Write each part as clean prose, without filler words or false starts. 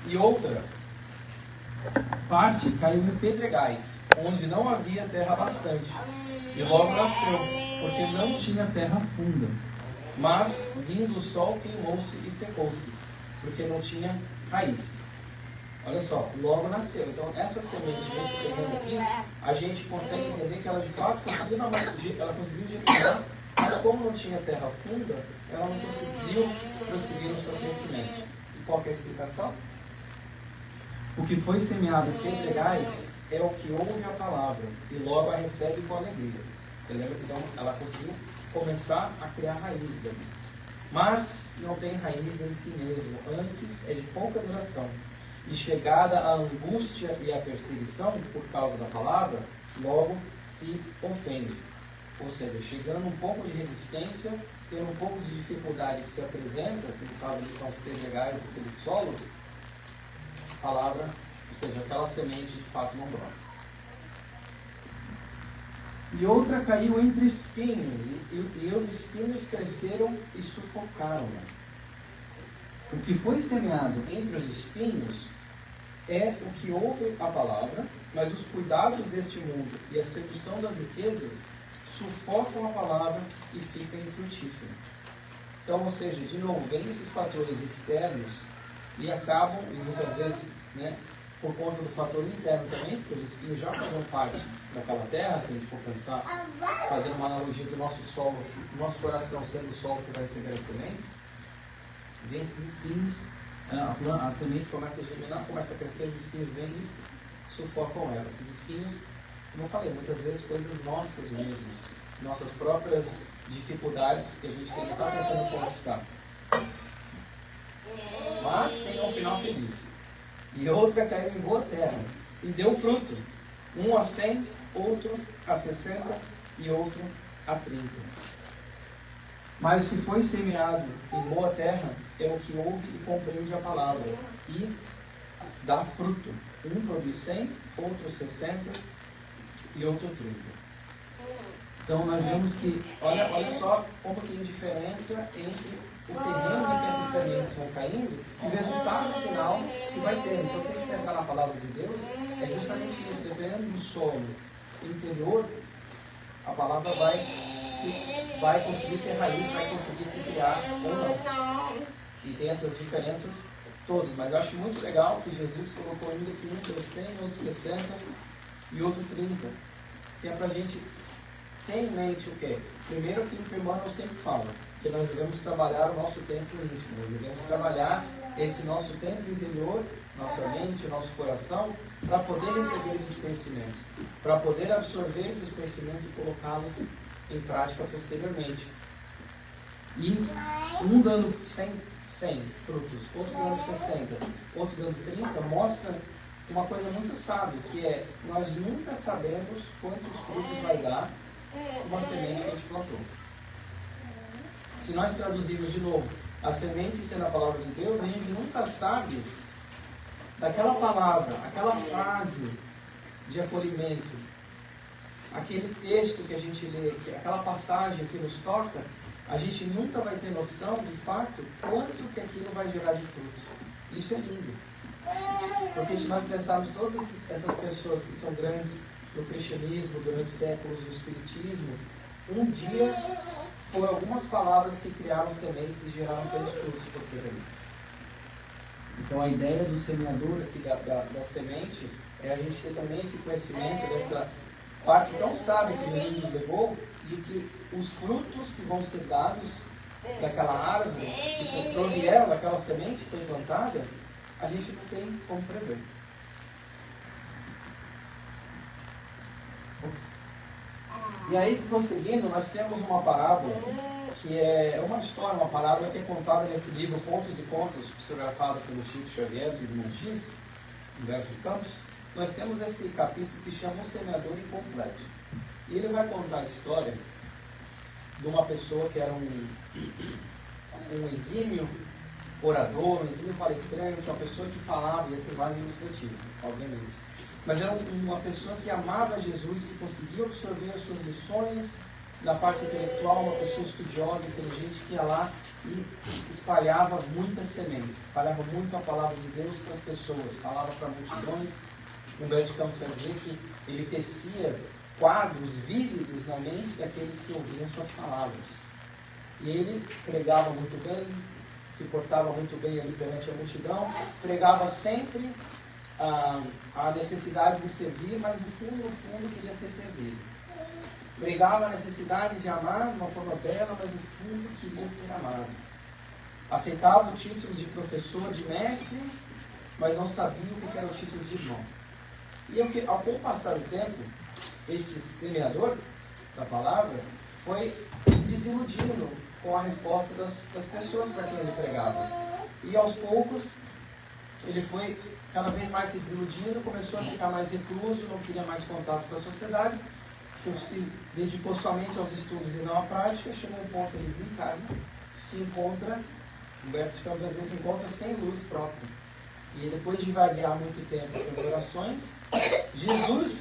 E outra parte caiu em pedregais, onde não havia terra bastante, e logo nasceu, porque não tinha terra funda. Mas, vindo o sol, queimou-se e secou-se, porque não tinha raiz. Olha só, logo nasceu. Então, essa semente nesse terreno aqui, a gente consegue entender que ela de fato conseguiu germinar, mas como não tinha terra funda, ela não conseguiu prosseguir no seu crescimento. E qual que é a explicação? O que foi semeado em pedregais é o que ouve a palavra e logo a recebe com alegria. Você lembra que então ela conseguiu começar a criar raízes ali. Mas não tem raiz em si mesmo, antes é de pouca duração. E chegada a angústia e a perseguição por causa da palavra, logo se ofende. Ou seja, chegando um pouco de resistência, tendo um pouco de dificuldade que se apresenta, no caso de são pedregais do solo, a palavra, ou seja, aquela semente de fato não brota. E outra caiu entre espinhos, e os espinhos cresceram e sufocaram-na. O que foi semeado entre os espinhos é o que ouve a palavra, mas os cuidados deste mundo e a sedução das riquezas sufocam a palavra e fica infrutífera. Então, ou seja, de novo, vem esses fatores externos e acabam, e muitas vezes, por conta do fator interno também, porque os espinhos já fazem parte daquela terra, se a gente for pensar, fazendo uma analogia do nosso solo, do nosso coração sendo o solo que vai receber as sementes, vem esses espinhos, a semente começa a germinar, começa a crescer, os espinhos vêm e sufocam ela. Esses espinhos, como eu falei, muitas vezes coisas nossas mesmos, nossas próprias dificuldades que a gente tem que estar tentando conquistar. Mas tem um final feliz. E outra caiu em boa terra e deu fruto, um a 100, outro a 60 e outro a 30. Mas o que foi semeado em boa terra é o que ouve e compreende a palavra e dá fruto. Um produz 100, outro 60 e outro 30. Então nós vemos que, olha só como tem diferença entre o terreno em que essas sementes vão caindo e o resultado final que vai ter. Então, se a gente pensar na palavra de Deus, é justamente isso. Dependendo do solo interior, a palavra vai conseguir ter raiz, vai conseguir se criar ou não. E tem essas diferenças todas. Mas eu acho muito legal que Jesus colocou ainda que um deu 100, outro 60 e outro 30. Que é para a gente ter em mente o quê? Primeiro, aquilo que o irmão sempre fala, que nós devemos trabalhar o nosso tempo íntimo, nós devemos trabalhar esse nosso tempo interior, nossa mente, nosso coração, para poder receber esses conhecimentos, para poder absorver esses conhecimentos e colocá-los em prática posteriormente. E um dando 100 frutos, outro dando 60, outro dando 30, mostra uma coisa muito sábia, que é, nós nunca sabemos quantos frutos vai dar uma semente que a gente plantou. Se nós traduzirmos de novo a semente sendo a palavra de Deus, a gente nunca sabe daquela palavra, aquela frase de acolhimento, aquele texto que a gente lê, aquela passagem que nos toca, a gente nunca vai ter noção de fato quanto que aquilo vai gerar de frutos. Isso é lindo. Porque se nós pensarmos todas essas pessoas que são grandes no cristianismo, durante séculos no espiritismo, um dia foram algumas palavras que criaram sementes e geraram tantos frutos posteriormente. Então a ideia do semeador aqui da semente é a gente ter também esse conhecimento dessa parte tão sábia que Jesus nos levou, de que os frutos que vão ser dados daquela árvore, que provier daquela semente que foi plantada, a gente não tem como prever. E aí, prosseguindo, nós temos uma parábola, que é uma história, uma parábola que é contada nesse livro Contos e Contos, psicografado pelo Chico Xavier, do Irmão Giz, Humberto de Campos. Nós temos esse capítulo que chama O Semeador Incompleto. E ele vai contar a história de uma pessoa que era um exímio orador, um exímio palestrante, uma pessoa que falava, e assim vai ilustrativo, obviamente. Mas era uma pessoa que amava Jesus, que conseguia absorver as suas lições na parte intelectual, uma pessoa estudiosa, inteligente, que ia lá e espalhava muitas sementes, espalhava muito a palavra de Deus para as pessoas, falava para multidões. Humberto Campos vai dizer que ele tecia quadros vívidos na mente daqueles que ouviam suas palavras. E ele pregava muito bem, se portava muito bem ali perante a multidão, pregava sempre a necessidade de servir, mas no fundo queria ser servido. Pregava a necessidade de amar de uma forma bela, mas no fundo queria ser amado. Aceitava o título de professor, de mestre, mas não sabia o que era o título de irmão. E ao passar do tempo, este semeador da palavra foi desiludindo com a resposta das pessoas para quem ele pregava. E aos poucos, ele foi cada vez mais se desiludindo, começou a ficar mais recluso, não queria mais contato com a sociedade, se dedicou somente aos estudos e não à prática. Chegou um ponto, ele desencarna, se encontra, Humberto Campos às vezes se encontra sem luz própria. E depois de vaguear muito tempo com as orações, Jesus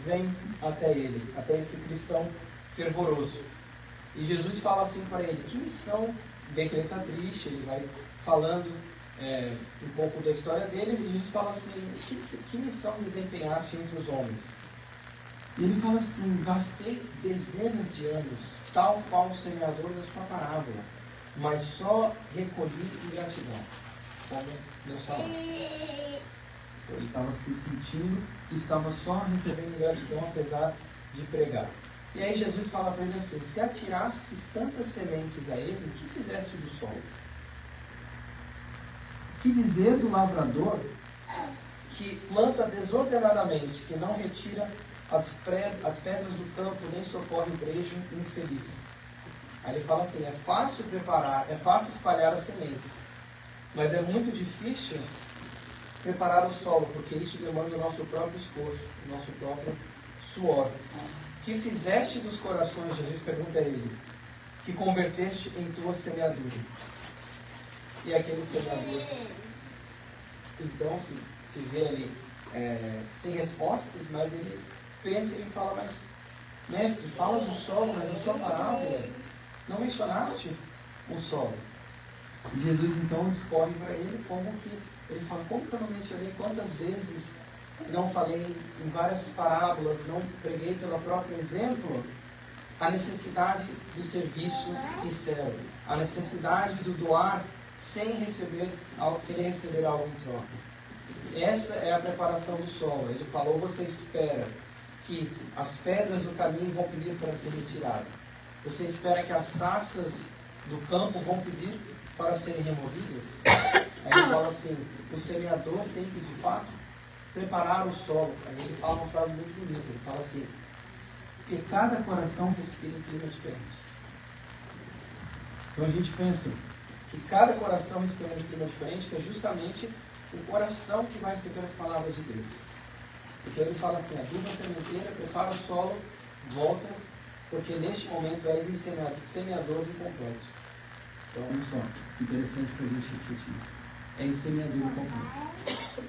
vem até ele, até esse cristão fervoroso. E Jesus fala assim para ele, que missão, vê que ele está triste, ele vai falando um pouco da história dele, e Jesus fala assim, que missão desempenhaste entre os homens? E ele fala assim, gastei dezenas de anos, tal qual o semeador da sua parábola, mas só recolhi ingratidão, como meu salário. Ele estava se sentindo que estava só recebendo ingratidão, apesar de pregar. E aí Jesus fala para ele assim, se atirastes tantas sementes a eles, o que fizeste do solo? Que dizer do lavrador que planta desordenadamente, que não retira as pedras do campo, nem socorre o brejo infeliz? Aí ele fala assim, é fácil espalhar as sementes, mas é muito difícil preparar o solo, porque isso demanda o nosso próprio esforço, o nosso próprio suor. Que fizeste dos corações, Jesus pergunta a ele, que converteste em tua semeadura? E aquele semeador, então, se vê ali sem respostas, mas ele pensa e ele fala, mas mestre, falas do solo, mas na sua parábola não mencionaste o solo. E Jesus então discorre para ele como que, ele fala, como que eu não mencionei, quantas vezes não falei em várias parábolas, não preguei pelo próprio exemplo, a necessidade do serviço sincero, a necessidade do doar sem querer receber algo em troca. Essa é a preparação do solo. Ele falou, você espera que as pedras do caminho vão pedir para ser retiradas. Você espera que as sarças do campo vão pedir para serem removidas? Aí ele fala assim, o semeador tem que, de fato, preparar o solo. Aí ele fala uma frase muito bonita, ele fala assim, porque cada coração respira um clima diferente. Então a gente pensa que cada coração respira um clima diferente, que é justamente o coração que vai receber as palavras de Deus. Então ele fala assim, a viva sementeira, prepara o solo, volta, porque neste momento és semeador incompleto. Então, olha só, interessante para a gente refletir. É semeador incompleto.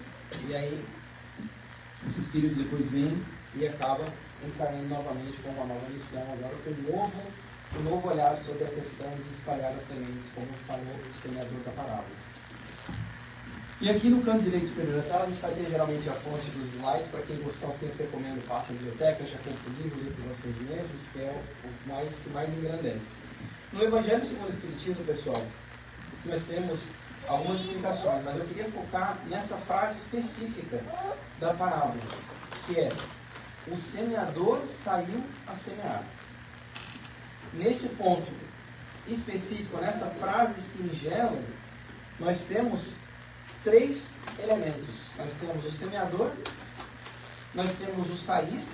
E aí, esse espírito depois vem e acaba encarnando novamente com uma nova missão, agora com um novo olhar sobre a questão de espalhar as sementes, como falou o semeador da parábola. E aqui no canto direito superior da tela, a gente vai ter geralmente a fonte dos slides. Para quem gostar, eu sempre recomendo, passa na biblioteca, já compra o livro, lê por vocês mesmos, que é o que mais engrandece. No Evangelho segundo o Espiritismo, pessoal, nós temos algumas explicações, mas eu queria focar nessa frase específica da parábola, que é, o semeador saiu a semear. Nesse ponto específico, nessa frase singela, nós temos 3 elementos. Nós temos o semeador, nós temos o sair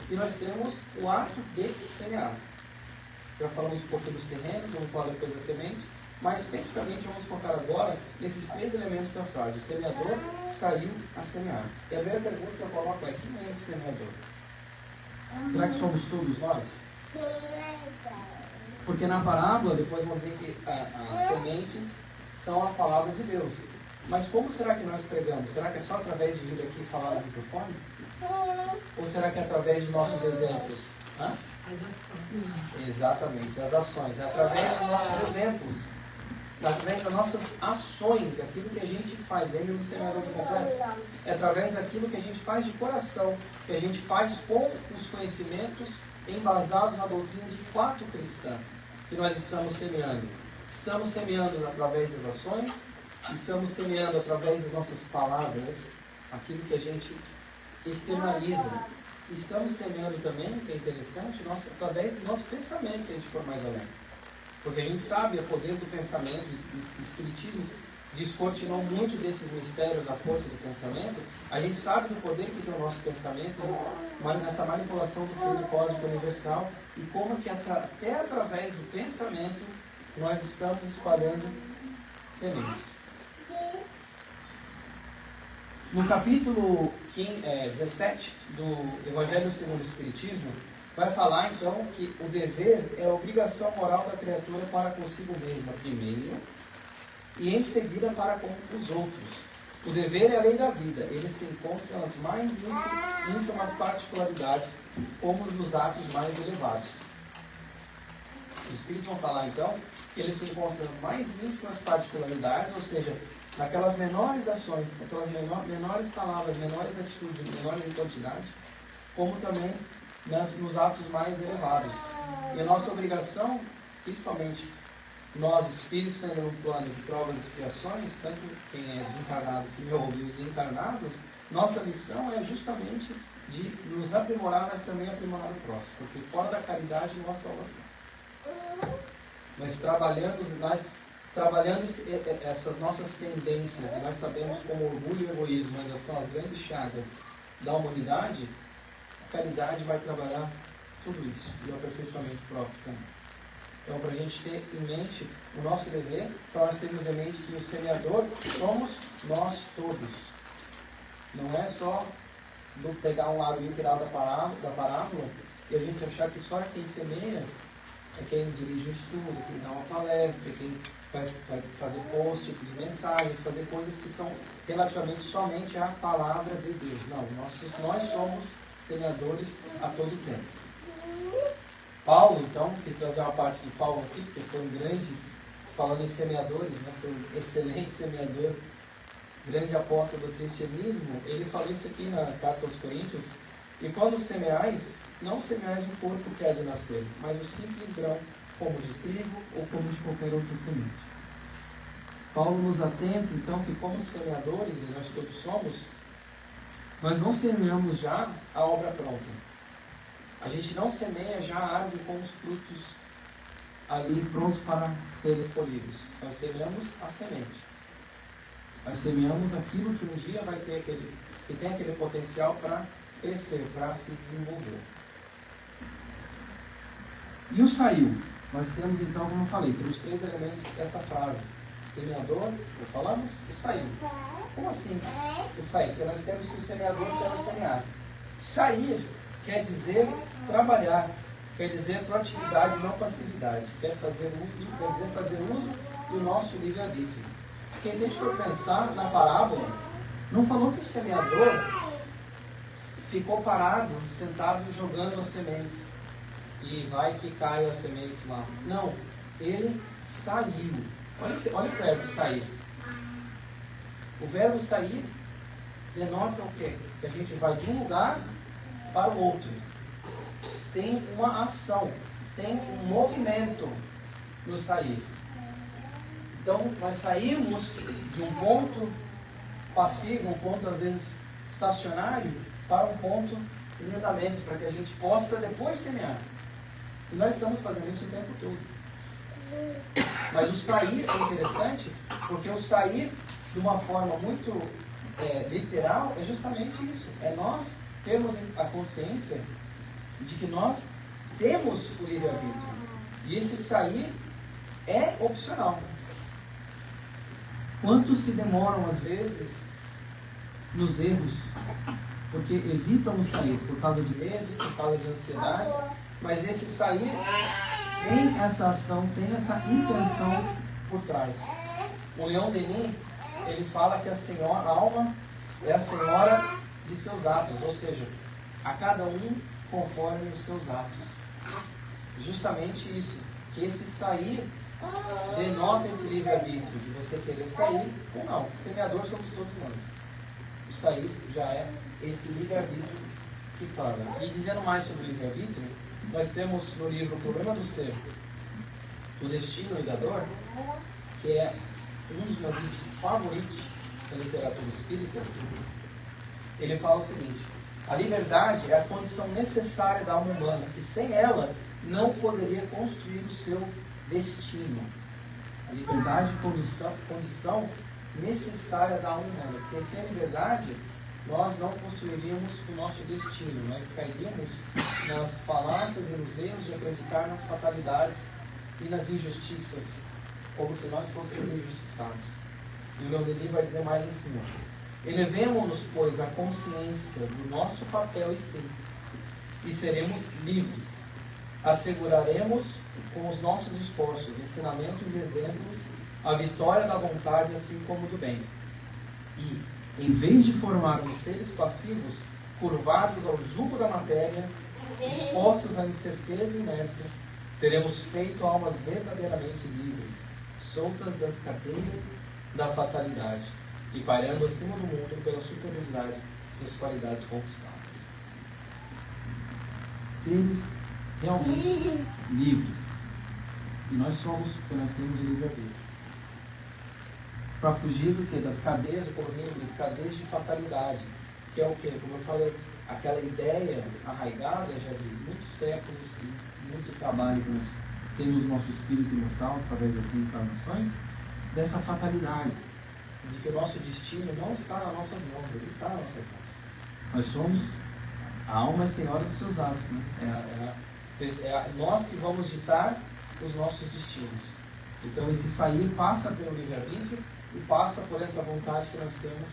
e nós temos o ato de semear. Já falamos um pouquinho dos terrenos, vamos falar depois da semente, mas especificamente vamos focar agora nesses 3 elementos da frase. O semeador saiu a semear. E a primeira pergunta que eu coloco é, quem é esse semeador? Será que somos todos nós? Porque na parábola, depois vamos dizer que as sementes são a palavra de Deus. Mas como será que nós pregamos? Será que é só através de vir aqui falar no microfone? Ou será que é através dos nossos exemplos? As ações. Exatamente, as ações. É através dos nossos exemplos, através das nossas ações, aquilo que a gente faz. Lembra do semeador completo? É através daquilo que a gente faz de coração, que a gente faz com os conhecimentos embasados na doutrina de fato cristã, que nós estamos semeando. Estamos semeando através das ações, estamos semeando através das nossas palavras, aquilo que a gente externaliza. Estamos semeando também, que é interessante, através dos nossos pensamentos, se a gente for mais além. Porque a gente sabe o poder do pensamento, o Espiritismo descortinou muito desses mistérios da força do pensamento. A gente sabe do poder que tem o nosso pensamento nessa manipulação do fluido cósmico universal e como que até através do pensamento nós estamos espalhando sementes. No capítulo 17 do Evangelho segundo o Espiritismo, vai falar então que o dever é a obrigação moral da criatura para consigo mesma primeiro e em seguida para com os outros. O dever é a lei da vida, ele se encontra nas mais ínfimas particularidades, como nos atos mais elevados. Os Espíritos vão falar então que ele se encontra nas mais ínfimas particularidades, ou seja, naquelas menores ações, aquelas menores palavras, menores atitudes, menores em quantidade, como também nos atos mais elevados. E a nossa obrigação, principalmente nós espíritos ainda no plano de provas e expiações, tanto quem é desencarnado que me ouve e os encarnados, nossa missão é justamente de nos aprimorar, mas também aprimorar o próximo, porque fora da caridade não há salvação. Nós trabalhando essas nossas tendências, e nós sabemos como o orgulho e o egoísmo ainda são as grandes chagas da humanidade, a caridade vai trabalhar tudo isso, e o aperfeiçoamento próprio também. Então, para a gente ter em mente o nosso dever, para nós termos em mente que o semeador somos nós todos. Não é só pegar um lado literal da parábola e a gente achar que só quem semeia é quem dirige o estudo, quem dá uma palestra, quem vai fazer post de mensagens, fazer coisas que são relativamente somente à palavra de Deus. Não, nós somos semeadores a todo tempo. Paulo, então, quis trazer uma parte de Paulo aqui, porque foi um grande, falando em semeadores, né, foi um excelente semeador, grande apóstolo do cristianismo. Ele falou isso aqui na carta aos Coríntios: e quando semeais, não semeais o corpo que há de nascer, mas o simples grão, como de trigo ou como de qualquer outra semente. Paulo nos atenta, então, que como semeadores, e nós todos somos, nós não semeamos já a obra pronta. A gente não semeia já a árvore com os frutos ali prontos para serem colhidos. Nós semeamos a semente. Nós semeamos aquilo que um dia vai ter que tem aquele potencial para crescer, para se desenvolver. E o saiu? Nós temos então, como eu falei, temos 3 elementos dessa frase. Semeador, falamos? O saiu. Como assim? O sair? Porque nós temos que o semeador serve semear. Sair quer dizer trabalhar, quer dizer proatividade, não passividade. Quer dizer fazer uso do nosso livre-arbítrio. Porque se a gente for pensar na parábola, não falou que o semeador ficou parado, sentado, jogando as sementes. E vai que cai as sementes lá. Não, ele saiu. Olha o verbo sair. O verbo sair denota o quê? Que a gente vai de um lugar para o outro. Tem uma ação, tem um movimento no sair. Então, nós saímos de um ponto passivo, um ponto às vezes estacionário, para um ponto em andamento, para que a gente possa depois semear. E nós estamos fazendo isso o tempo todo. Mas o sair é interessante, porque o sair de uma forma muito literal é justamente isso. É nós termos a consciência de que nós temos o livre-arbítrio. E esse sair é opcional. Quantos se demoram, às vezes, nos erros, porque evitam o sair, por causa de medos, por causa de ansiedades, mas esse sair tem essa ação, tem essa intenção por trás. O Leon Denis, ele fala que a alma é a senhora de seus atos, ou seja, a cada um conforme os seus atos. Justamente isso, que esse sair denota esse livre-arbítrio, de você querer sair ou não. O semeador somos todos nós. O sair já é esse livre-arbítrio que fala. E dizendo mais sobre o livre-arbítrio, nós temos no livro O Problema do Ser, o Destino e da Dor, que é um dos meus livros favoritos da literatura espírita. Ele fala o seguinte: a liberdade é a condição necessária da alma humana, que sem ela não poderia construir o seu destino. A liberdade é condição necessária da alma humana, porque sem a liberdade nós não construiríamos o nosso destino, nós cairíamos nas falácias e nos erros de acreditar nas fatalidades e nas injustiças, como se nós fôssemos injustiçados. E o Leoneli vai dizer mais assim: elevemo-nos, pois, à consciência do nosso papel e fim, e seremos livres. Asseguraremos com os nossos esforços, ensinamentos e exemplos a vitória da vontade, assim como do bem. E, em vez de formarmos seres passivos, curvados ao jugo da matéria, expostos à incerteza e inércia, teremos feito almas verdadeiramente livres, soltas das cadeias da fatalidade e pairando acima do mundo pela superioridade das qualidades conquistadas. Seres realmente livres. E nós somos, porque nós temos o livre-arbítrio. Para fugir do que? Das cadeias, por exemplo, de cadeias de fatalidade. Que é o que? Como eu falei, aquela ideia arraigada já de muitos séculos e muito trabalho que nós temos no nosso espírito imortal através das reencarnações, dessa fatalidade, de que o nosso destino não está nas nossas mãos, ele está nas nossas mãos. Nós somos, a alma é senhora dos seus atos, né? Nós que vamos ditar os nossos destinos. Então esse sair passa pelo livre-arbítrio e passa por essa vontade que nós temos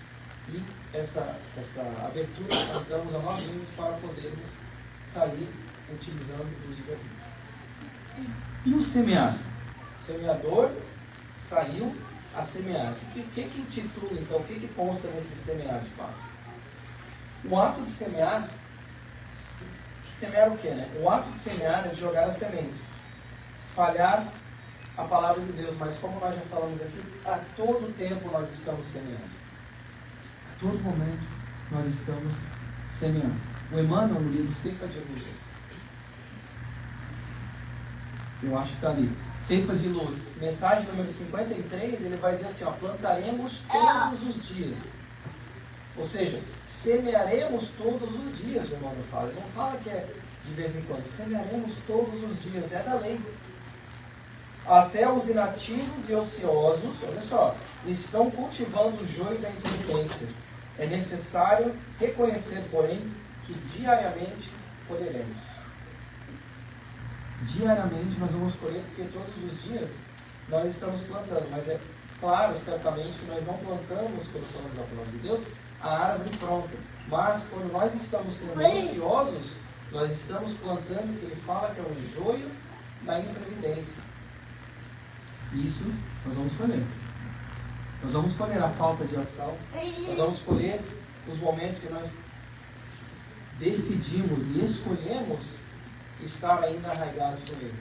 e essa abertura que nós damos a nós mesmos para podermos sair utilizando o livre-arbítrio. E o semear? O semeador saiu a semear. O que intitula, então, o que consta nesse semear de fato? O ato de semear, semear o quê, né? O ato de semear é de jogar as sementes, espalhar a palavra de Deus, mas como nós já falamos aqui, a todo tempo nós estamos semeando. A todo momento nós estamos semeando. O Emmanuel, no livro Ceifa de Luz, eu acho que está ali, Ceifa de Luz, mensagem número 53, ele vai dizer assim, ó, plantaremos todos os dias. Ou seja, semearemos todos os dias, o Emmanuel fala. Ele não fala que é de vez em quando, semearemos todos os dias, é da lei. Até os inativos e ociosos, olha só, estão cultivando o joio da inteligência. É necessário reconhecer, porém, que diariamente colheremos. Diariamente nós vamos colher, porque todos os dias nós estamos plantando. Mas é claro, certamente, que nós não plantamos, pelo plano da palavra de Deus, a árvore pronta. Mas quando nós estamos sendo ociosos, nós estamos plantando o que ele fala que é o joio da imprevidência. Isso nós vamos colher. Nós vamos colher a falta de ação, nós vamos colher os momentos que nós decidimos e escolhemos estar ainda arraigados no erro,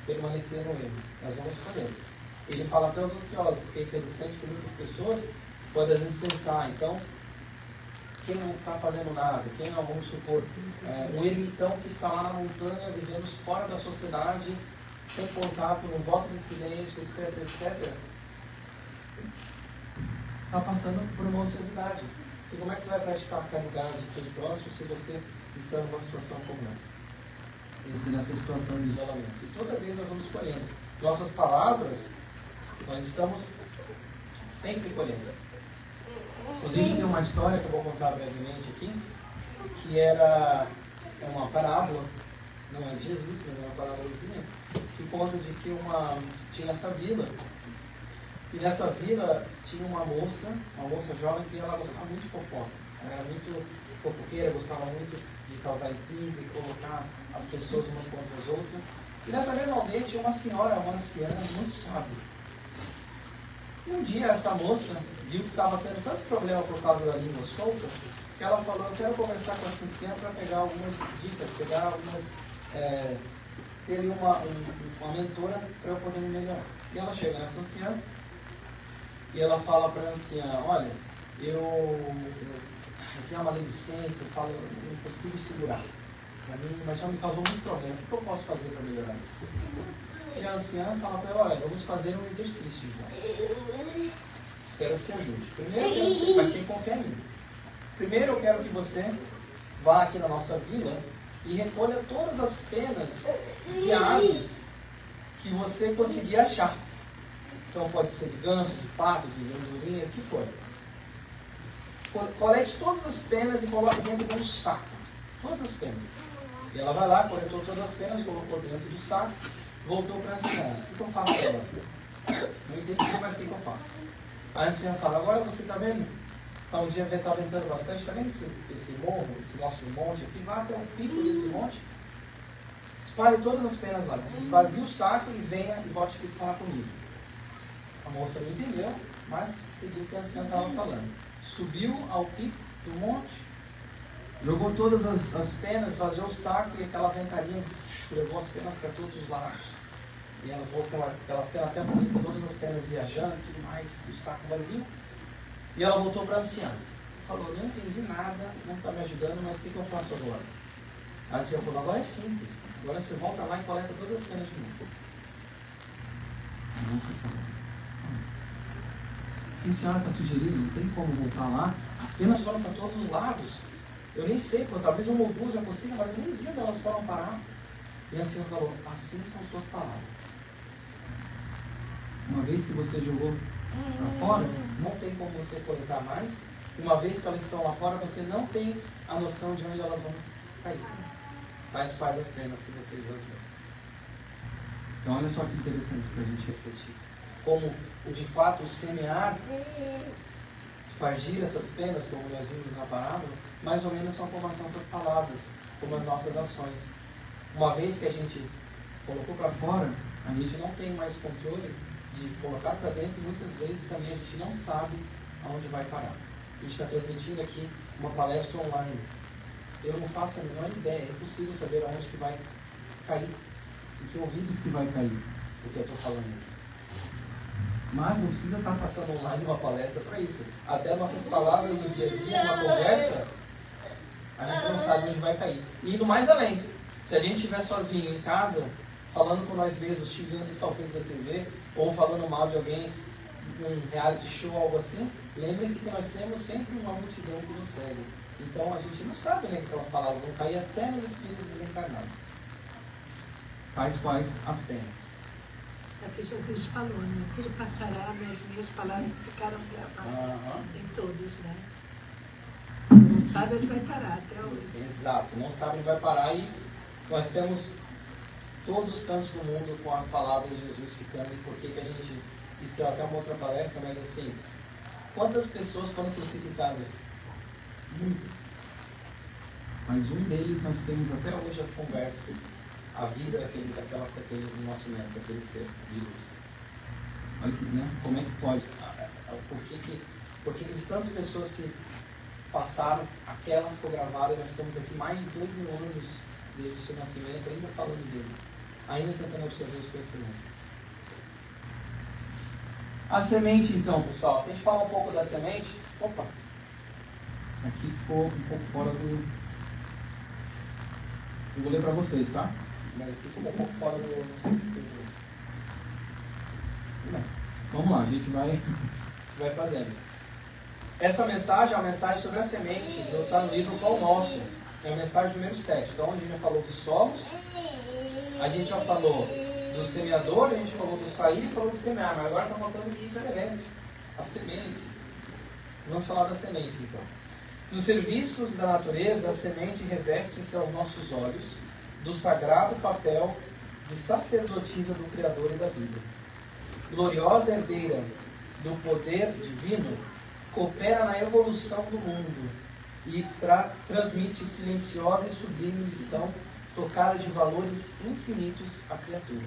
permanecer no erro. Nós vamos colher. Ele fala até os ociosos, porque é interessante que muitas pessoas podem às vezes pensar, então, quem não está fazendo nada, quem não, vamos supor, um ermitão que está lá na montanha, vivendo fora da sociedade, sem contato, no voto de silêncio, etc, etc, está passando por uma ociosidade. E como é que você vai praticar a caridade pelo próximo se você está numa situação como essa? Nessa situação de isolamento. E toda vez nós vamos colhendo. Nossas palavras, nós estamos sempre colhendo. Inclusive tem uma história que eu vou contar brevemente aqui, que é uma parábola, não é de Jesus, mas é uma parábolazinha, que conta de que tinha essa vila, e nessa vila tinha uma moça jovem que ela gostava muito de fofoca. Ela era muito fofoqueira, gostava muito de causar intriga e colocar as pessoas umas contra as outras. E nessa mesma aldeia tinha uma senhora, uma anciã, muito sábia. E um dia essa moça viu que estava tendo tanto problema por causa da língua solta, que ela falou, eu quero conversar com essa anciã para pegar algumas dicas, pegar algumas ter ali uma mentora para eu poder me melhorar. E ela chega nessa anciã e ela fala para a anciã, olha, eu tenho uma maledicência, eu falo, eu não consigo segurar. Para mim, mas já me causou muito problema. O que eu posso fazer para melhorar isso? E a anciã fala para ela, olha, vamos fazer um exercício então. Espero que te ajude. Primeiro, mas tem que confiar em mim. Primeiro eu quero que você vá aqui na nossa vila e recolha todas as penas de aves que você conseguir achar. Então pode ser de ganso, de pato, de andorinha, o que for. Colete todas as penas e coloque dentro de um saco. Todas as penas. E ela vai lá, coletou todas as penas, colocou dentro do saco, voltou para a anciã. O que eu faço agora? Não entendi mais o que eu faço. A anciã fala, agora você está vendo? Tá, um dia está ventando bastante, está vendo esse morro, esse nosso monte aqui? Vá até o pico desse monte, espalhe todas as penas lá, esvazie o saco e venha e volte aqui falar comigo. A moça não entendeu, mas seguiu o que a anciã estava falando. Subiu ao pico do monte, jogou todas as penas, esvaziou o saco e aquela ventania levou as penas para todos os lados. E ela voltou aquela cena até bonita, todas as penas viajando e tudo mais, e o saco vazio. E ela voltou para a anciã. Falou, não entendi nada, não está me ajudando, mas o que eu faço agora? A anciã falou, agora é simples. Agora você volta lá e coleta todas as penas de novo. O que a senhora está sugerindo? Não tem como voltar lá? As penas foram para todos os lados. Eu nem sei, talvez uma ou duas já consiga, mas eu nem vi onde elas foram parar. E a anciã falou, assim são suas palavras. Uma vez que você jogou para fora, não tem como você coletar mais. Uma vez que elas estão lá fora, você não tem a noção de onde elas vão cair. Tais quais as penas que você esvaziou. Então olha só que interessante para a gente refletir. Como de fato semear, espargir essas penas, como nós vimos na parábola, mais ou menos são como são essas palavras, como as nossas ações. Uma vez que a gente colocou para fora, a gente não tem mais controle de colocar para dentro, e muitas vezes também a gente não sabe aonde vai parar. A gente está transmitindo aqui uma palestra online. Eu não faço a menor ideia, é impossível saber aonde que vai cair, em que ouvidos que vai cair o que eu estou falando aqui. Mas não precisa estar passando online uma palestra para isso. Até nossas palavras no dia a dia, uma conversa, a gente não sabe onde vai cair. E indo mais além, se a gente estiver sozinho em casa, falando com nós mesmos, xingando talvez a TV, ou falando mal de alguém num reality show, algo assim, lembre-se que nós temos sempre uma multidão que nos segue. Então a gente não sabe onde aquelas palavras vão cair até nos espíritos desencarnados. Tais quais as penas. É o que Jesus falou, né? Tudo passará, mas minhas palavras ficaram gravadas em todos, né? Não sabe onde vai parar até hoje. Exato, não sabe onde vai parar, e nós temos todos os cantos do mundo com as palavras de Jesus ficando. E por que a gente, isso é até uma outra palestra, mas assim, quantas pessoas foram crucificadas? Muitas. Mas um deles nós temos até hoje as conversas, a vida daquele nosso mestre, aquele ser de luz. Olha que, né? Como é que pode? Por que tantas pessoas que passaram, aquela ficou gravada, e nós estamos aqui mais de 2.000 anos desde o seu nascimento, ainda falando dele, ainda tentando absorver os conhecimentos. A semente, então, pessoal, se a gente fala um pouco da semente, aqui ficou um pouco fora do... Eu vou ler para vocês, tá? Mas aqui ficou um pouco fora do... Vamos lá, a gente vai fazendo. Essa mensagem é uma mensagem sobre a semente, está no livro Pão Nosso. É a mensagem número 7. Então, a gente já falou dos solos, a gente já falou do semeador, a gente falou do sair e falou do semear, mas agora está faltando o quinto elemento, a semente. Vamos falar da semente, então. Nos serviços da natureza, a semente reveste-se aos nossos olhos do sagrado papel de sacerdotisa do Criador e da vida. Gloriosa herdeira do poder divino, coopera na evolução do mundo e transmite silenciosa e sublime lição tocada de valores infinitos à criatura.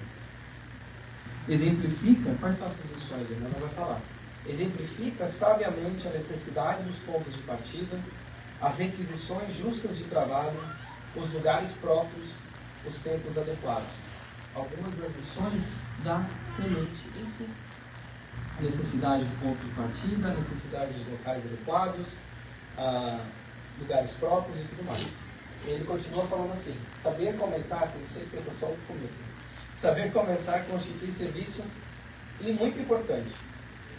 Exemplifica, quais são essas lições? Ele não vai falar. Exemplifica sabiamente a necessidade dos pontos de partida, as requisições justas de trabalho, os lugares próprios, os tempos adequados. Algumas das lições da semente em si. A necessidade de ponto de partida, a necessidade de locais adequados, lugares próprios e tudo mais. Ele continua falando assim: saber começar, não sei porque só o começo. Saber começar constitui serviço e muito importante.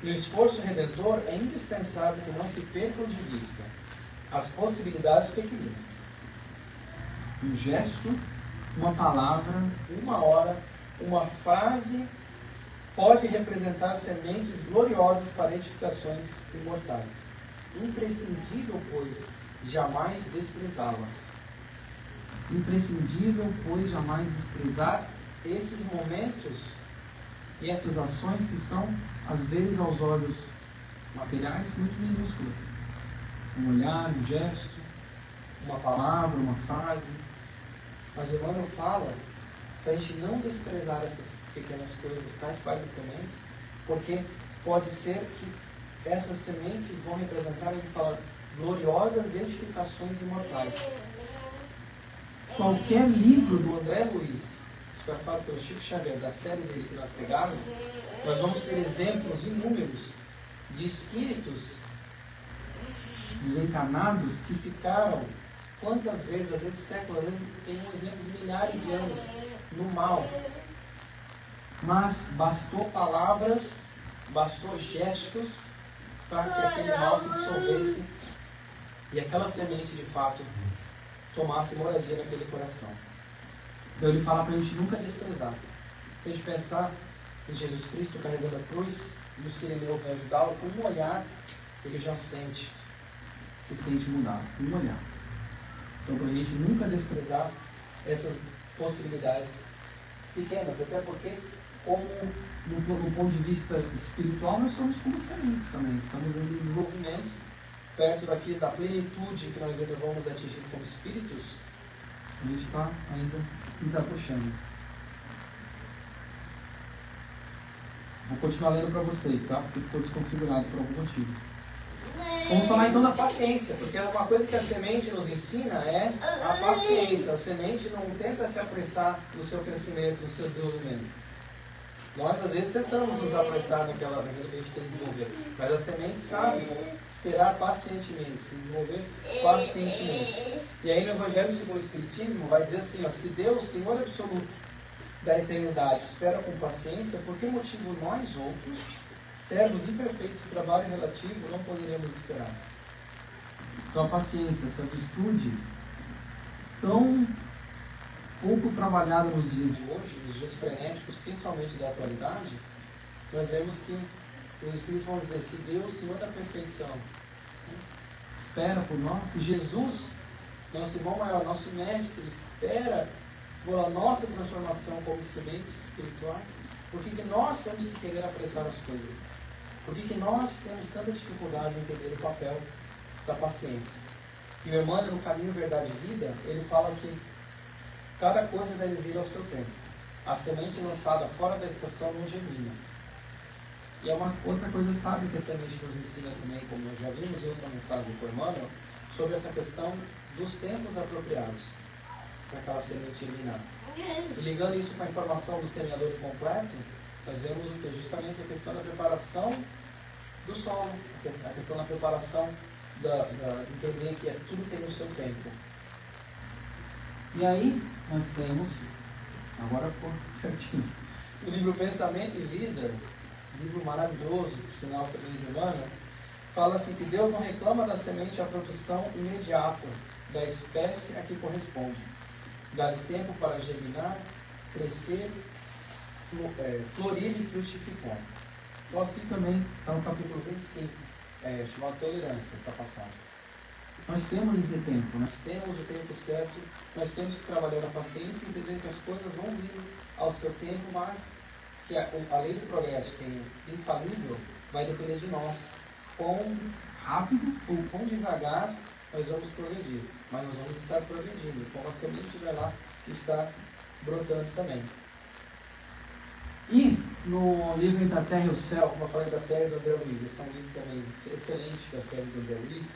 No esforço redentor é indispensável que não se percam de vista as possibilidades pequeninas. Um gesto, uma palavra, uma hora, uma frase pode representar sementes gloriosas para edificações imortais. Imprescindível, pois, jamais desprezá-las. Imprescindível, pois, jamais desprezar esses momentos e essas ações que são, às vezes, aos olhos materiais, muito minúsculas. Um olhar, um gesto, uma palavra, uma frase. Mas Emmanuel fala para a gente não desprezar essas pequenas coisas, tais quais as sementes, porque pode ser que essas sementes vão representar, ele fala, gloriosas edificações imortais. Qualquer livro do André Luiz, que vai falar pelo Chico Xavier, da série dele que nós pegamos, nós vamos ter exemplos inúmeros de espíritos desencarnados que ficaram, quantas vezes, às vezes séculos, às vezes tem um exemplo de milhares de anos, no mal. Mas bastou palavras, bastou gestos para que aquele mal se dissolvesse e aquela semente de fato tomasse moradia naquele coração. Então ele fala para a gente nunca desprezar. Se a gente pensar em Jesus Cristo carregando a cruz, e o Sirineu vai ajudá-lo, com um olhar ele já se sente mudado, com um olhar. Então para a gente nunca desprezar essas possibilidades pequenas, até porque, como no ponto de vista espiritual, nós somos como sementes também, estamos em desenvolvimento, perto daqui da plenitude que nós ainda vamos atingir como espíritos, a gente está ainda desaproxando. Vou continuar lendo para vocês, tá? Porque ficou desconfigurado por algum motivo. Vamos falar então da paciência, porque uma coisa que a semente nos ensina é a paciência. A semente não tenta se apressar no seu crescimento, no seu desenvolvimento. Nós às vezes tentamos nos apressar naquilo que a gente tem que desenvolver, mas a semente sabe esperar pacientemente, se desenvolver pacientemente. E aí no Evangelho segundo o Espiritismo vai dizer assim, ó, se Deus, Senhor absoluto da eternidade, espera com paciência, por que motivo nós outros, servos imperfeitos do trabalho relativo, não poderíamos esperar? Então a paciência, essa virtude tão pouco trabalhada nos dias de hoje, nos dias frenéticos, principalmente da atualidade, nós vemos que os Espíritos vão dizer, se Deus, Senhor da perfeição, espera por nós, se Jesus, nosso irmão maior, nosso mestre, espera pela nossa transformação como sementes espirituais, por que nós temos que querer apressar as coisas? Por que nós temos tanta dificuldade em entender o papel da paciência? E o Emmanuel, no Caminho, Verdade e Vida, ele fala que cada coisa deve vir ao seu tempo. A semente lançada fora da estação não germina. E é uma outra coisa sábia que a semente nos ensina também, como nós já vimos em outra mensagem do Emmanuel, sobre essa questão dos tempos apropriados para aquela semente germinar. E ligando isso com a informação do semeador incompleto, nós vemos o que? Justamente a questão da preparação do solo, a questão da preparação de entender que tudo tem o seu tempo. E aí nós temos, agora ficou certinho, o livro Pensamento e Vida, um livro maravilhoso, por sinal também de Emmanuel, fala assim que Deus não reclama da semente a produção imediata da espécie a que corresponde. Dá-lhe tempo para germinar, crescer, florir e frutificar. Então assim também está no capítulo 25, chamado Tolerância, essa passagem. Nós temos esse tempo, nós temos o tempo certo, nós temos que trabalhar na paciência e entender que as coisas vão vir ao seu tempo, mas que a lei do progresso, que é infalível, vai depender de nós. Quão rápido ou quão devagar nós vamos progredir, mas nós vamos estar progredindo, como a semente vai lá e está brotando também. E no livro Entre a Terra e o Céu, como eu falei da série do André Luiz, esse é um livro também excelente da série do André Luiz,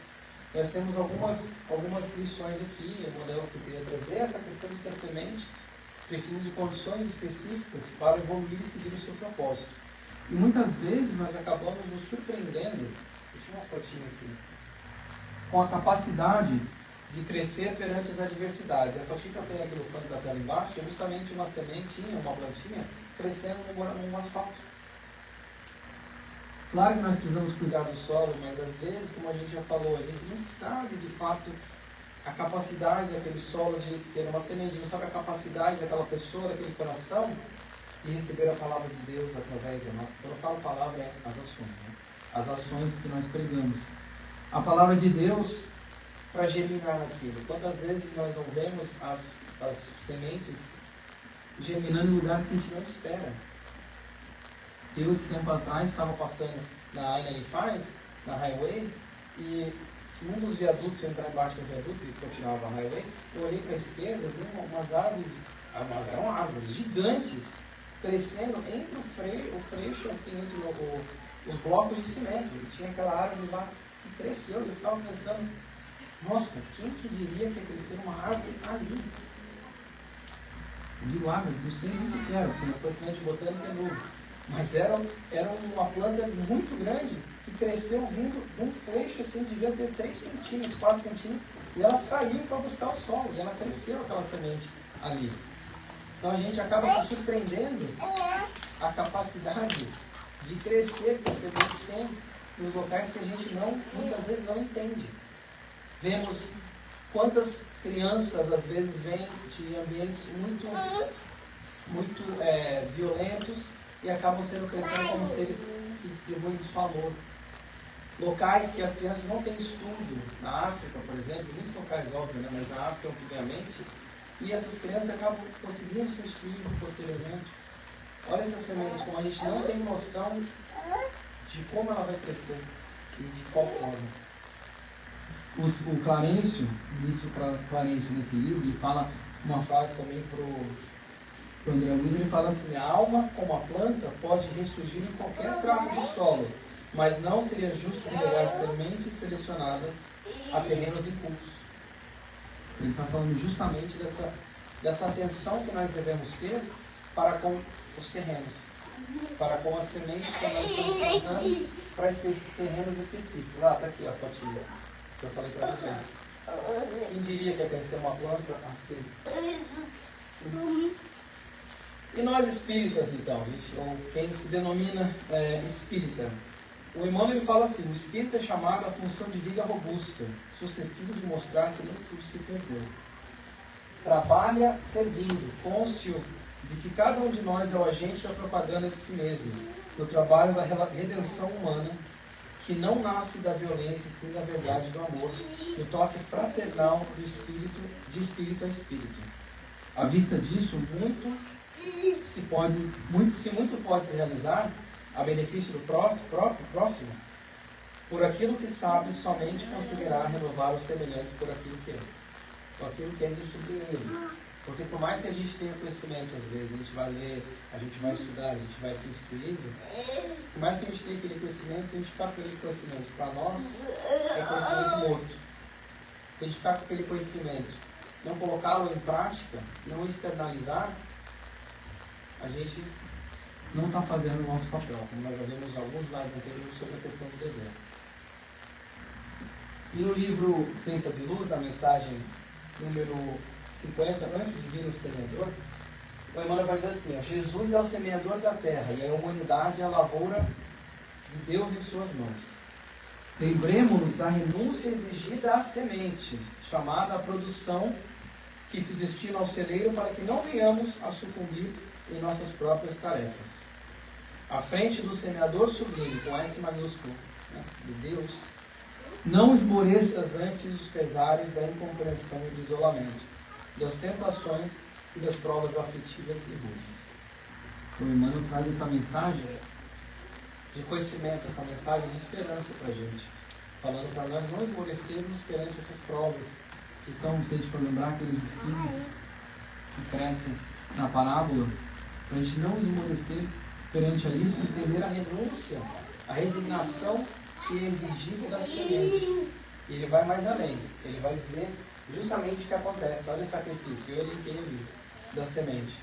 nós temos algumas lições aqui, uma delas que eu queria trazer, essa questão de que a semente precisa de condições específicas para evoluir e seguir o seu propósito. E muitas vezes nós acabamos nos surpreendendo, deixa uma fotinha aqui, com a capacidade de crescer perante as adversidades. A fotinha que eu tenho aqui no canto da tela embaixo é justamente uma sementinha, uma plantinha, crescendo num asfalto. Claro que nós precisamos cuidar do solo, mas às vezes, como a gente já falou, a gente não sabe de fato a capacidade daquele solo de ter uma semente, não sabe a capacidade daquela pessoa, daquele coração, de receber a palavra de Deus através da nossa. Quando eu falo palavra, é as ações, né? As ações que nós pregamos. A palavra de Deus para germinar naquilo. Quantas vezes nós não vemos as sementes germinando em lugares que a gente não espera? Eu, esse tempo atrás, estava passando na I-95, na highway, e num dos viadutos, eu entrar embaixo do viaduto e continuava a highway, eu olhei para a esquerda, vi umas árvores, eram árvores gigantes, crescendo entre o freixo, assim, entre os blocos de cimento. E tinha aquela árvore lá que cresceu, e eu ficava pensando, nossa, quem que diria que ia crescer uma árvore ali? Eu digo árvores, não sei nem o que era, porque o meu conhecimento de botânica é novo. Mas era uma planta muito grande que cresceu vindo de um freixo, assim, devia ter 3 centímetros, 4 centímetros, e ela saiu para buscar o sol, e ela cresceu aquela semente ali. Então a gente acaba se surpreendendo a capacidade de crescer que as sementes têm nos locais que a gente muitas vezes não entende. Vemos quantas crianças às vezes vêm de ambientes muito violentos e acabam crescendo como seres que distribuem do seu amor. Locais que as crianças não têm estudo, na África, por exemplo, muitos locais óbvios, né? Mas na África, obviamente, e essas crianças acabam conseguindo ser instruídas posteriormente. Olha essas sementes, como a gente não tem noção de como ela vai crescer e de qual forma. O Clarencio, o ministro Clarencio, nesse livro, ele fala uma frase também para o André Luiz, ele fala assim: a alma, como a planta, pode ressurgir em qualquer trato de solo, mas não seria justo relegar sementes selecionadas a terrenos incultos. Ele está falando justamente dessa atenção que nós devemos ter para com os terrenos, para com as sementes que nós estamos plantando para esses terrenos específicos. Lá está aqui a fotinha que eu falei para vocês. Quem diria que ia crescer uma planta assim? E nós espíritas, então, ou quem se denomina espírita? O Emmanuel ele fala assim: o espírito é chamado à função de vida robusta, suscetível de mostrar que nem tudo se perdeu. Trabalha servindo, cônscio de que cada um de nós é o agente da propaganda de si mesmo, do trabalho da redenção humana, que não nasce da violência, sim da verdade do amor, do toque fraternal do espírito, de espírito a espírito. À vista disso, muito pode se realizar a benefício do próximo, por aquilo que sabe, somente conseguirá renovar os semelhantes por aquilo que é. Por aquilo que é sobre ele. Porque por mais que a gente tenha conhecimento, às vezes, a gente vai ler, a gente vai estudar, a gente vai se instruir, por mais que a gente tenha aquele conhecimento, se a gente ficar com aquele conhecimento para nós, é conhecimento morto. Se a gente ficar com aquele conhecimento, não colocá-lo em prática, não externalizar, a gente não está fazendo o nosso papel, como nós já vimos alguns slides anteriores sobre a questão do dever. E no livro Seifa de Luz, a mensagem número 50, antes de vir o semeador, o Emmanuel vai dizer assim: ó, Jesus é o semeador da terra e a humanidade é a lavoura de Deus em suas mãos. Lembremos-nos da renúncia exigida à semente, chamada a produção, que se destina ao celeiro, para que não venhamos a sucumbir em nossas próprias tarefas. À frente do semeador sublime, com S maiúsculo, né, de Deus, não esmoreças antes os pesares da incompreensão e do isolamento, das tentações e das provas aflitivas e rudes. O Emmanuel traz essa mensagem de conhecimento, essa mensagem de esperança para a gente, falando para nós não esmorecermos perante essas provas, que são, se a gente for lembrar, aqueles espinhos que crescem na parábola, para a gente não esmorecer perante isso, entender a renúncia, a resignação que é exigida da semente. E ele vai mais além, ele vai dizer justamente o que acontece. Olha o sacrifício, eu limpei a vida. da semente.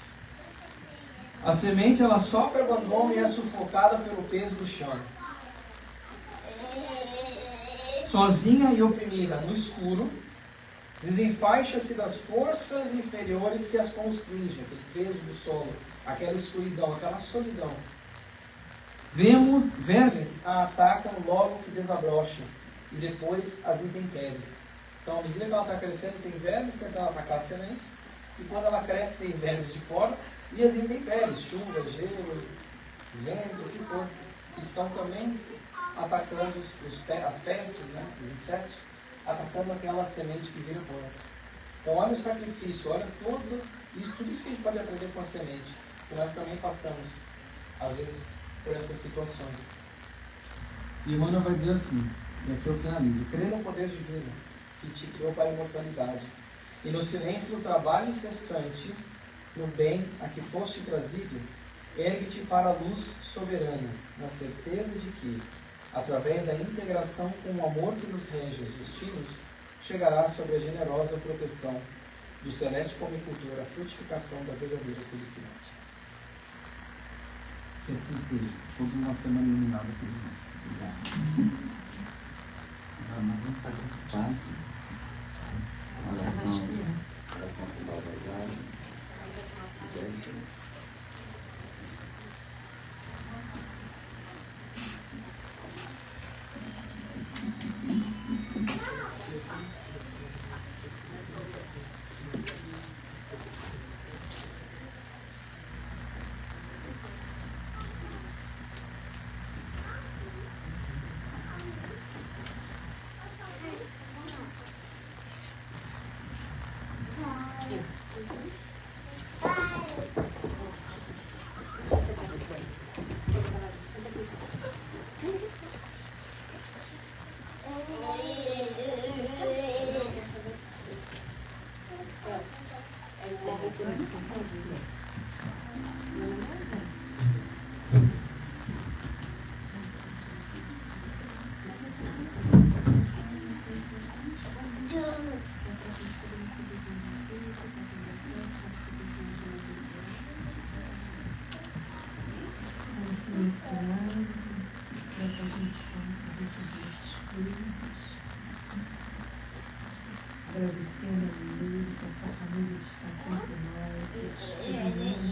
A semente, ela sofre abandono e é sufocada pelo peso do chão. Sozinha e oprimida no escuro, desenfaixa-se das forças inferiores que as constringem, aquele peso do solo, aquela escuridão, aquela solidão. Vermes a atacam logo que desabrocham, e depois as intempéries. Então, à medida que ela está crescendo, tem vermes tentando atacar a semente, e quando ela cresce, tem vermes de fora, e as intempéries, chuva, gelo, vento, o que for, estão também atacando as pestes, né, os insetos, atacando aquela semente que vira planta. Então, olha o sacrifício, olha tudo isso que a gente pode aprender com a semente, que nós também passamos, às vezes, por essas situações. E Emmanuel vai dizer assim, e aqui eu finalizo: crê no poder divino que te criou para a imortalidade, e no silêncio do trabalho incessante, no bem a que foste trazido, ergue-te para a luz soberana, na certeza de que, através da integração com o amor que nos rege os destinos, chegará sobre a generosa proteção do celeste comicultor a frutificação da verdadeira felicidade. Que assim seja. Toda uma semana iluminada por nós. Obrigado. Agora nós vamos fazer um quadro. Oração com o Balbazar. Agradecendo a Deus que a sua família está aqui entre nós, experimentando,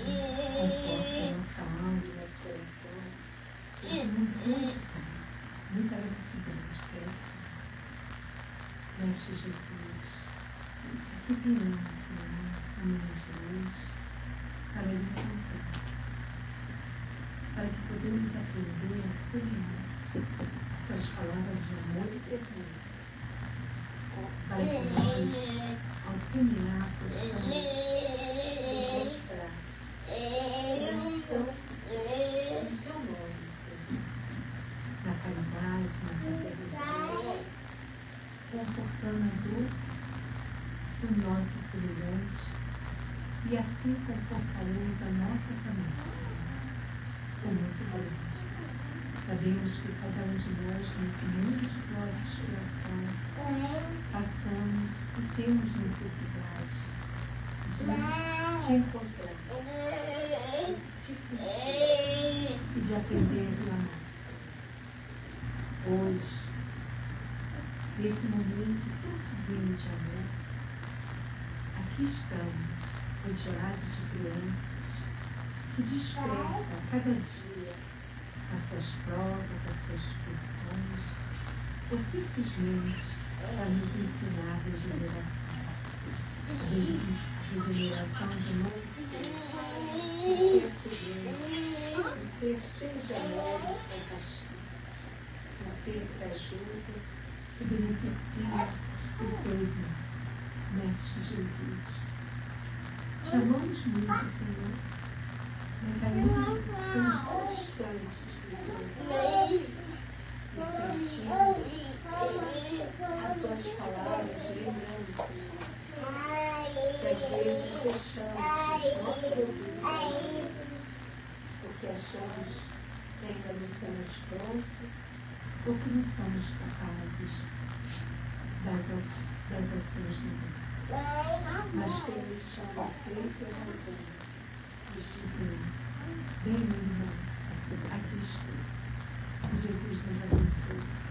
conforta a nossa alma e nosso coração. Muita gratidão, peço. Mestre Jesus, que venhamos, Senhor, no nome de Deus, para lhe encontrar, para que podemos aprender a semear as suas palavras de amor e ternura, para que nós, ao semear, possamos nos mostrar em teu nome, Senhor, na caridade, na fraternidade, confortando a dor do nosso semelhante e assim confortaremos a nossa família, com muito grande. Sabemos que cada um de nós, nesse mundo de glória e inspiração, passamos e temos necessidade de te encontrar, de te sentir e de aprender a amar. Hoje, nesse momento tão sublime de amor, aqui estamos, rodeados de crianças que despertam a cada dia as suas provas, as suas expressões, ou simplesmente para nos ensinar a regeneração. A regeneração de novo ser sublime, de ser cheio de amor e de compaixão, de ser que ajuda, que beneficia o seu irmão, Mestre Jesus. Te amamos muito, Senhor, mas ainda estamos tão distantes de você, e sentindo as suas palavras, lembrando, Senhor, que às vezes fechamos os nossos ouvidos, porque achamos que ainda não estamos prontos, ou que não somos capazes das ações do mundo. mas temos chama sempre a razão, nos dizendo: vem, meu irmão, aqui estou. Que Jesus nos abençoe.